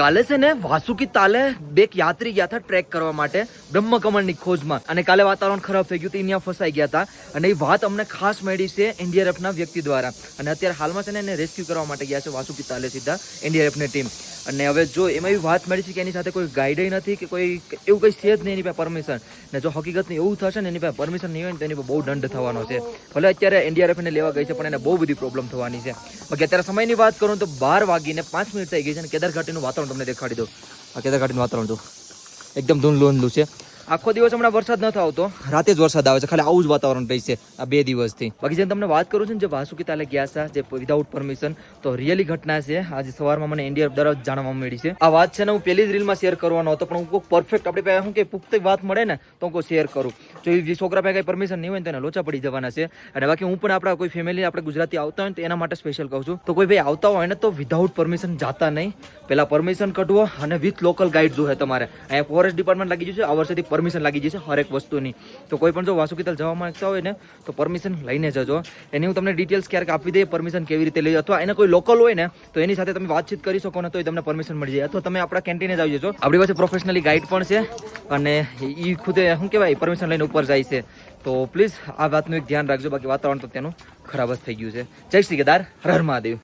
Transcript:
કાલે છે ને વાસુકી તાલે બે યાત્રી ગયા હતા ટ્રેક કરવા માટે બ્રહ્મકમળની ખોજમાં, અને કાલે વાતાવરણ ખરાબ થઈ ગયું, ત્યાં ફસાઈ ગયા હતા. અને એ વાત અમને ખાસ મળી છે એનડીઆરએફના વ્યક્તિ દ્વારા, અને અત્યારે હાલમાં છે ને એને રેસ્ક્યુ કરવા માટે ગયા છે વાસુકી તાલે સીધા એનડીઆરએફની ટીમ. અને હવે જો એમાં એવી વાત મળી છે કે એની સાથે કોઈ ગાઈડ નથી કે કોઈ એવું કંઈ છે જ નહીં એની પાસે પરમિશન. ને જો હકીકતની એવું થશે ને એની પાસે પરમિશન નહીં હોય ને તો એની પાસે બહુ દંડ થવાનો છે. ભલે અત્યારે એનડીઆરએફને લેવા ગઈ છે પણ એને બહુ બધી પ્રોબ્લેમ થવાની છે. બાકી અત્યારે સમયની વાત કરું તો 12:05 થઈ ગઈ છે, અને કેદારઘાટીનું વાતાવરણ તમને દેખાડી દઉં. આ કેદારઘાટીનું વાતાવરણ જો એકદમ ધૂંધલું છે. આખો દિવસ હમણાં વરસાદ નથી આવતો, રાતે જ વરસાદ આવે છે, ખાલી આવું જ વાતાવરણ રહી છે આ 2 દિવસથી. બાકી જેમ તમને વાત કરું છું ને, જે વાસુકી તાલે ગયા હતા જે વિધાઉટ પરમિશન, તો રિયલી ઘટના છે. આજે સવારમાં મને એનડીઆરએફ દ્વારા જાણવા મળી છે આ વાત છે ને. હું પહેલી જ રીલમાં શેર કરવાનો હતો, પણ હું કોઈ પરફેક્ટ આપણી પાસે શું કે પુખ્ત વાત મળે ને તો હું કોઈ શેર કરું. જો એ છોકરા પાસે કઈ પરમિશન નહીં હોય ને તો એને લોચા પડી જવાના છે. અને બાકી હું પણ આપણા કોઈ ફેમિલી આપણે ગુજરાતી આવતા હોય તો એના માટે સ્પેશિયલ કહું છું, તો કોઈ ભાઈ આવતા હોય ને તો વિધાઉટ પરમિશન જાતા નહીં. પહેલા પરમિશન કઢવો અને વિથ લોકલ ગાઈડ જોઈએ તમારે. અહીંયા ફોરેસ્ટ ડિપાર્ટમેન્ટ લાગી જશે, આ વર્ષેથી પરમિશન લાગી જશે હરેક વસ્તુની. તો કોઈ પણ જો વાસુકી તાલ જવા માંગતા હોય ને તો પરમિશન લઈને જજો. એની હું તમને ડિટેલ્સ ક્યારેક આપી દઈએ પરમિશન કેવી રીતે લઈ, અથવા એને કોઈ લોકલ હોય ને તો એની સાથે તમે વાતચીત કરી શકો ને તો તમને પરમિશન મળી જાય. અથવા તમે આપણા કેન્ટીને જ આવી જજો, આપણી પાસે પ્રોફેશનલી ગાઈડ પણ છે, અને એ ખુદે શું કહેવાય પરમિશન લઈને ઉપર જાય છે. તો પ્લીઝ આ વાતનું એક ધ્યાન રાખજો. બાકી વાતાવરણ તો તેનું ખરાબ જ થઈ ગયું છે. જય શ્રી કેદાર, હર હર મહાદેવ.